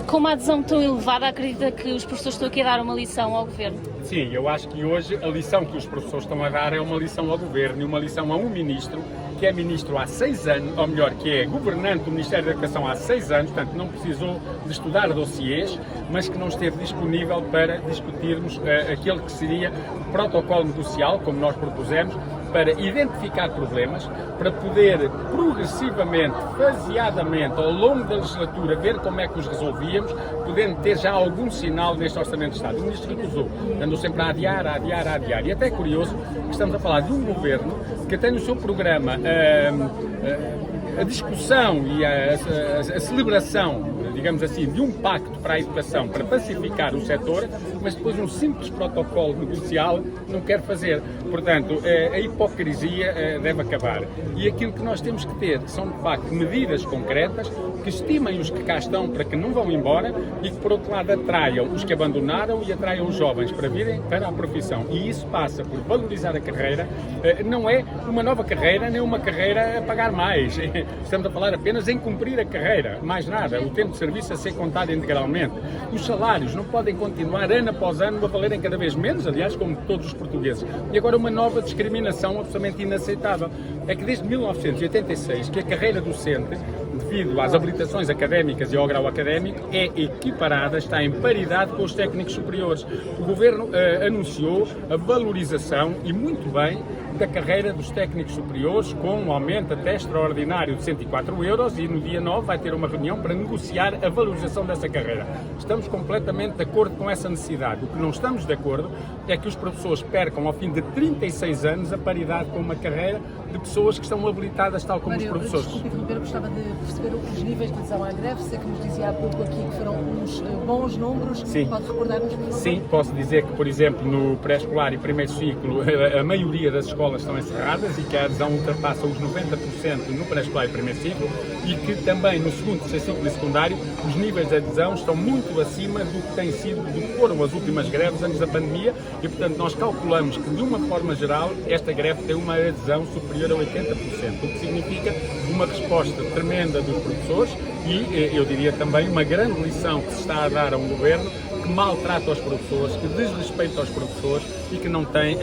Com uma adesão tão elevada, acredita que os professores estão aqui a dar uma lição ao Governo? Sim, eu acho que hoje a lição que os professores estão a dar é uma lição ao Governo e uma lição a um Ministro, que é Ministro há 6 anos, ou melhor, que é governante do Ministério da Educação há 6 anos, portanto não precisou de estudar dossiês, mas que não esteve disponível para discutirmos aquele que seria o protocolo negocial, como nós propusemos, para identificar problemas, para poder progressivamente, faseadamente, ao longo da legislatura, ver como é que os resolvíamos, podendo ter já algum sinal neste Orçamento de Estado. O Ministro recusou, andou sempre a adiar. E até é curioso que estamos a falar de um Governo que tem no seu programa a discussão e a celebração, digamos assim, de um pacto para a educação, para pacificar o setor, mas depois um simples protocolo negocial não quer fazer. Portanto, a hipocrisia deve acabar. E aquilo que nós temos que ter são, de facto, medidas concretas que estimem os que cá estão para que não vão embora e que, por outro lado, atraiam os que abandonaram e atraiam os jovens para virem para a profissão. E isso passa por valorizar a carreira. Não é uma nova carreira, nem uma carreira a pagar mais. Estamos a falar apenas em cumprir a carreira, mais nada. O tempo de serviço a ser contado integralmente. Os salários não podem continuar ano após ano a valerem cada vez menos, aliás, como todos os portugueses. E agora uma nova discriminação absolutamente inaceitável. É que desde 1986 que a carreira docente, devido às habilitações académicas e ao grau académico, é equiparada, está em paridade com os técnicos superiores. O Governo anunciou a valorização, e muito bem, da carreira dos técnicos superiores, com um aumento até extraordinário de 104 euros, e no dia 9 vai ter uma reunião para negociar a valorização dessa carreira. Estamos completamente de acordo com essa necessidade. O que não estamos de acordo é que os professores percam, ao fim de 36 anos, a paridade com uma carreira de pessoas que estão habilitadas tal como os professores. Desculpe interromper, gostava de perceber os níveis de adesão à greve. Sei que nos dizia há pouco aqui que foram uns bons números. Sim. Pode recordar-nos, por favor? Sim, posso dizer que, por exemplo, no pré-escolar e primeiro ciclo, a maioria das escolas estão encerradas e que a adesão ultrapassa os 90% no pré-escolar e primeiro ciclo, e que também no segundo, terceiro ciclo e secundário os níveis de adesão estão muito acima do que tem sido, do que foram as últimas greves antes da pandemia, e portanto nós calculamos que de uma forma geral esta greve tem uma adesão superior a 80%, o que significa uma resposta tremenda dos professores e eu diria também uma grande lição que se está a dar a um governo que maltrata os professores, que desrespeita os professores e que não tem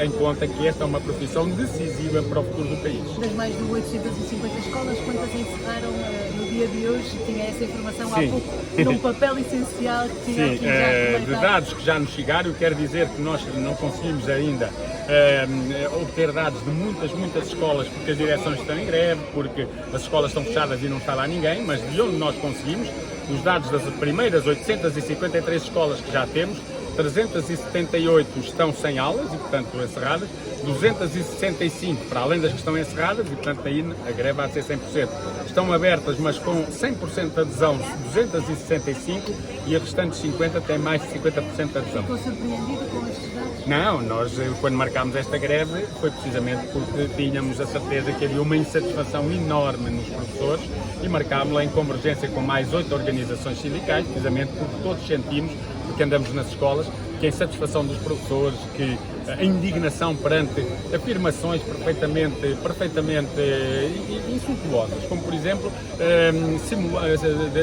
em conta que esta é uma profissão decisiva para o futuro do país. Das mais de 850 escolas, quantas encerraram no dia de hoje? Tinha essa informação há Sim. pouco, num papel essencial que tinha Sim, aqui já de dados que já nos chegaram, eu quero dizer que nós não conseguimos ainda obter dados de muitas escolas, porque as direções estão em greve, porque as escolas estão fechadas e não está lá ninguém, mas de onde nós conseguimos, os dados das primeiras 853 escolas que já temos, 378 estão sem aulas e, portanto, encerradas, 265 para além das que estão encerradas e, portanto, aí a greve há de ser 100%. Estão abertas, mas com 100% de adesão, 265, e a restantes 50 têm mais de 50% de adesão. Ficou surpreendido com estes dados? Não, nós quando marcámos esta greve foi precisamente porque tínhamos a certeza que havia uma insatisfação enorme nos professores e marcámos-la em convergência com mais 8 organizações sindicais, precisamente porque todos sentimos, porque andamos nas escolas, que a insatisfação dos professores, que a indignação perante afirmações perfeitamente insultuosas, como por exemplo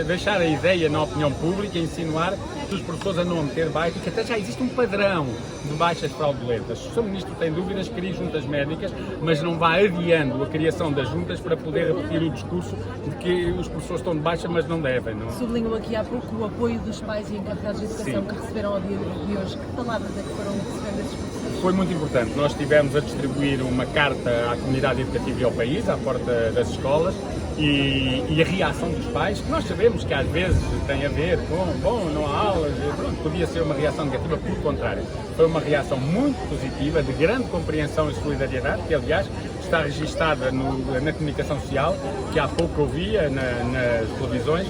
deixar a ideia na opinião pública, insinuar que os professores andam a meter baixas, que até já existe um padrão de baixas fraudulentas. O Sr. Ministro tem dúvidas, cria juntas médicas, mas não vai adiando a criação das juntas para poder repetir o discurso de que os professores estão de baixa, mas não devem. Não? Sublinhou aqui há pouco o apoio dos pais e encarregados de educação. Sim. Que receberam ao dia de hoje. Que palavras é que foram recebendo esses professores? Foi muito importante. Nós estivemos a distribuir uma carta à comunidade educativa e ao país, à porta das escolas, e a reação dos pais, que nós sabemos que às vezes tem a ver com, não há aulas, pronto, podia ser uma reação negativa, por contrário. Foi uma reação muito positiva, de grande compreensão e solidariedade, que aliás está registada na comunicação social, que há pouco ouvia nas televisões,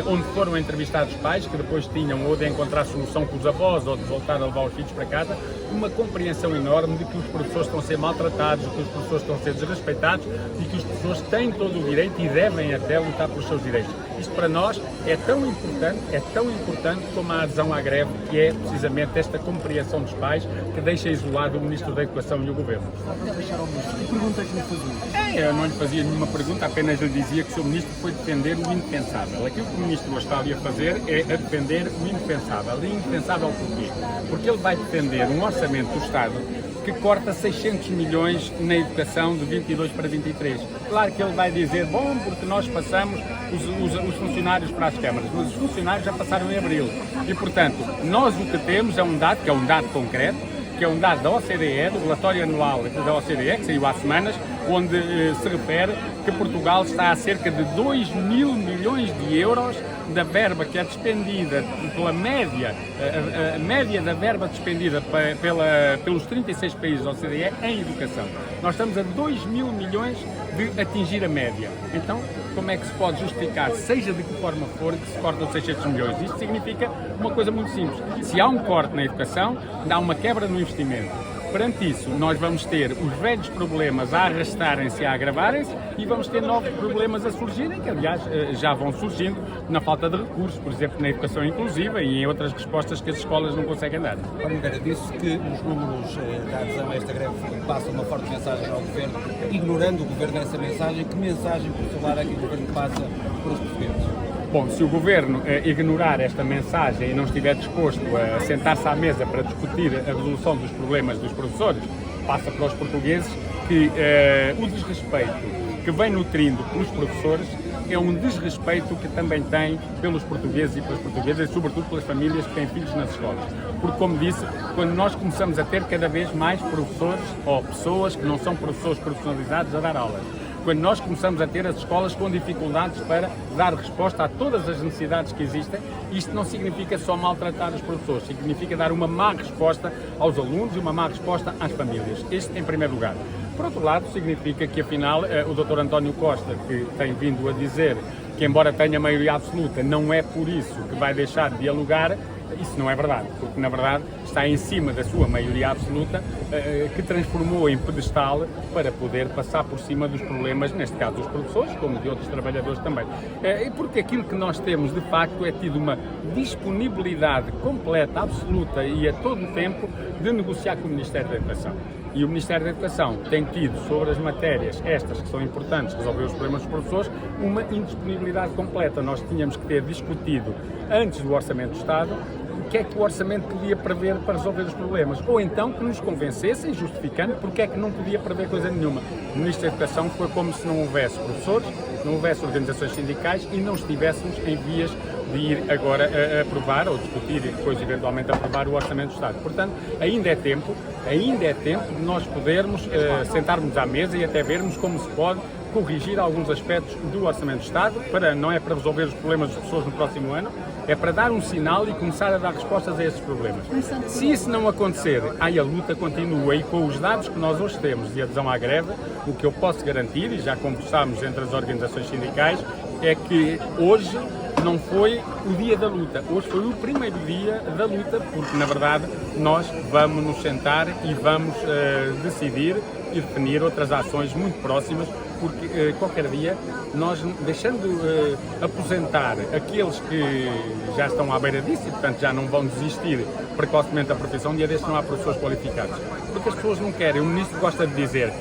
onde foram entrevistados pais que depois tinham ou de encontrar solução com os avós ou de voltar a levar os filhos para casa, uma compreensão enorme de que os professores estão a ser maltratados, de que os professores estão a ser desrespeitados e que os professores têm todo o direito e devem até lutar pelos seus direitos. Isto para nós é tão importante como a adesão à greve, que é precisamente esta compreensão dos pais que deixa isolado o Ministro da Educação e o Governo. Que pergunta é que lhe fazia? Eu não lhe fazia nenhuma pergunta, apenas lhe dizia que o Sr. Ministro foi defender o indefensável. impensável. Aquilo que o Ministro hoje está ali a fazer é a defender o impensável. E impensável porquê? Porque ele vai defender um orçamento do Estado que corta 600 milhões na educação de 22 para 23. Claro que ele vai dizer, bom, porque nós passamos os funcionários para as câmaras, mas os funcionários já passaram em abril. E, portanto, nós o que temos é um dado, que é um dado concreto, que é um dado da OCDE, do relatório anual da OCDE, que saiu há semanas, onde se refere que Portugal está a cerca de 2 mil milhões de euros da verba que é despendida pela média, a média da verba despendida pelos 36 países da OCDE em educação. Nós estamos a 2 mil milhões de atingir a média. Então, como é que se pode justificar, seja de que forma for, que se cortam 600 milhões? Isto significa uma coisa muito simples. Se há um corte na educação, dá uma quebra no investimento. Perante isso, nós vamos ter os velhos problemas a arrastarem-se e a agravarem-se e vamos ter novos problemas a surgirem, que aliás já vão surgindo na falta de recursos, por exemplo, na educação inclusiva e em outras respostas que as escolas não conseguem dar. Nogueira disse que os números da adesão a esta greve passam uma forte mensagem ao Governo, ignorando o Governo nessa mensagem. Que mensagem, por seu lado, é que o Governo passa para os portugueses? Bom, se o Governo ignorar esta mensagem e não estiver disposto a sentar-se à mesa para discutir a resolução dos problemas dos professores, passa para os portugueses que o desrespeito que vem nutrindo pelos professores é um desrespeito que também tem pelos portugueses e pelas portuguesas e sobretudo pelas famílias que têm filhos nas escolas. Porque, como disse, quando nós começamos a ter cada vez mais professores ou pessoas que não são professores profissionalizados a dar aulas, quando nós começamos a ter as escolas com dificuldades para dar resposta a todas as necessidades que existem, isto não significa só maltratar os professores, significa dar uma má resposta aos alunos e uma má resposta às famílias. Este em primeiro lugar. Por outro lado, significa que, afinal, o Dr. António Costa, que tem vindo a dizer que, embora tenha maioria absoluta, não é por isso que vai deixar de dialogar, isso não é verdade, porque, na verdade, está em cima da sua maioria absoluta, que transformou em pedestal para poder passar por cima dos problemas, neste caso dos professores, como de outros trabalhadores também. E porque aquilo que nós temos, de facto, é tido uma disponibilidade completa, absoluta e a todo o tempo de negociar com o Ministério da Educação. E o Ministério da Educação tem tido, sobre as matérias, estas que são importantes, resolver os problemas dos professores, uma indisponibilidade completa. Nós tínhamos que ter discutido, antes do Orçamento do Estado, o que é que o Orçamento podia prever para resolver os problemas. Ou então que nos convencessem, justificando, porque é que não podia prever coisa nenhuma. O Ministro da Educação foi como se não houvesse professores, não houvesse organizações sindicais e não estivéssemos em vias de ir agora a aprovar ou discutir e depois eventualmente aprovar o Orçamento do Estado. Portanto, ainda é tempo de nós podermos sentarmos à mesa e até vermos como se pode corrigir alguns aspectos do Orçamento do Estado, não é para resolver os problemas das pessoas no próximo ano, é para dar um sinal e começar a dar respostas a esses problemas. Se isso não acontecer, aí a luta continua e com os dados que nós hoje temos de adesão à greve, o que eu posso garantir, e já conversámos entre as organizações sindicais, é que hoje não foi o dia da luta, hoje foi o primeiro dia da luta, porque na verdade nós vamos nos sentar e vamos decidir e definir outras ações muito próximas, porque qualquer dia nós, deixando aposentar aqueles que já estão à beira disso e portanto já não vão desistir precocemente da profissão, um dia destes não há professores qualificados, porque as pessoas não querem. O Ministro gosta de dizer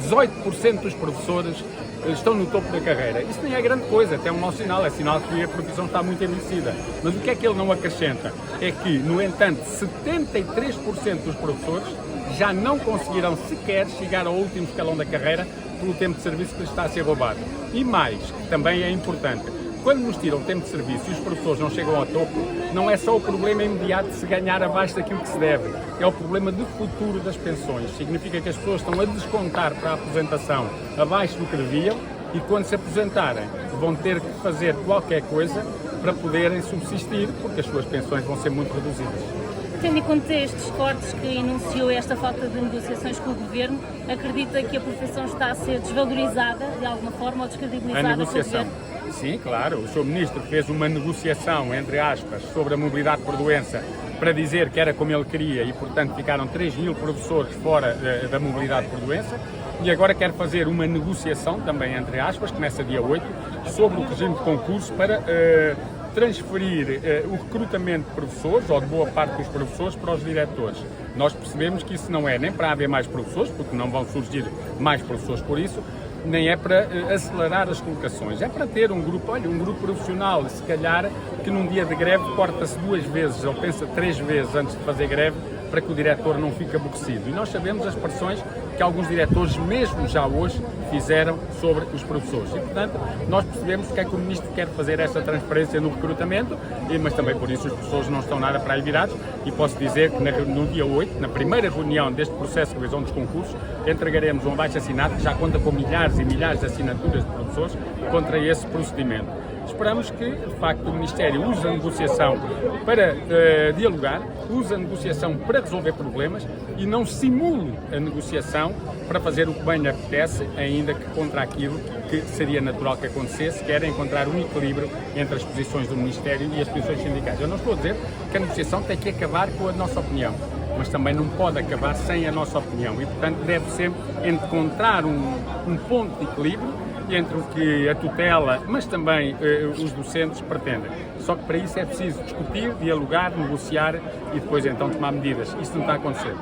18% dos professores estão no topo da carreira. Isso nem é grande coisa, até é um mau sinal, é sinal que a profissão está muito envelhecida. Mas o que é que ele não acrescenta? É que, no entanto, 73% dos professores já não conseguiram sequer chegar ao último escalão da carreira pelo tempo de serviço que lhes está a ser roubado. E mais, que também é importante, quando nos tiram o tempo de serviço e os professores não chegam ao topo, não é só o problema imediato de se ganhar abaixo daquilo que se deve, é o problema de futuro das pensões. Significa que as pessoas estão a descontar para a aposentação abaixo do que deviam e quando se aposentarem vão ter que fazer qualquer coisa para poderem subsistir, porque as suas pensões vão ser muito reduzidas. Tendo em conta estes cortes que enunciou, esta falta de negociações com o Governo, acredita que a profissão está a ser desvalorizada de alguma forma ou descredibilizada? A negociação. Sim, claro. O Sr. Ministro fez uma negociação, entre aspas, sobre a mobilidade por doença para dizer que era como ele queria e, portanto, ficaram 3 mil professores fora da mobilidade por doença e agora quer fazer uma negociação, também entre aspas, que começa dia 8, sobre o regime de concurso para transferir o recrutamento de professores, ou de boa parte dos professores, para os diretores. Nós percebemos que isso não é nem para haver mais professores, porque não vão surgir mais professores por isso, nem é para acelerar as colocações, é para ter um grupo profissional, se calhar, que num dia de greve corta-se 2 vezes ou pensa 3 vezes antes de fazer greve, para que o diretor não fique aborrecido. E nós sabemos as pressões que alguns diretores, mesmo já hoje, fizeram sobre os professores. E, portanto, nós percebemos que é que o Ministro quer fazer esta transparência no recrutamento, mas também por isso os professores não estão nada para aí virados, e posso dizer que no dia 8, na primeira reunião deste processo de revisão dos concursos, entregaremos um abaixo-assinado que já conta com milhares e milhares de assinaturas de professores contra esse procedimento. Esperamos que, de facto, o Ministério use a negociação para dialogar, use a negociação para resolver problemas e não simule a negociação para fazer o que bem lhe apetece, ainda que contra aquilo que seria natural que acontecesse, que era encontrar um equilíbrio entre as posições do Ministério e as posições sindicais. Eu não estou a dizer que a negociação tem que acabar com a nossa opinião, mas também não pode acabar sem a nossa opinião e, portanto, deve sempre encontrar um ponto de equilíbrio entre o que a tutela, mas também os docentes pretendem. Só que para isso é preciso discutir, dialogar, negociar e depois então tomar medidas. Isso não está a acontecer.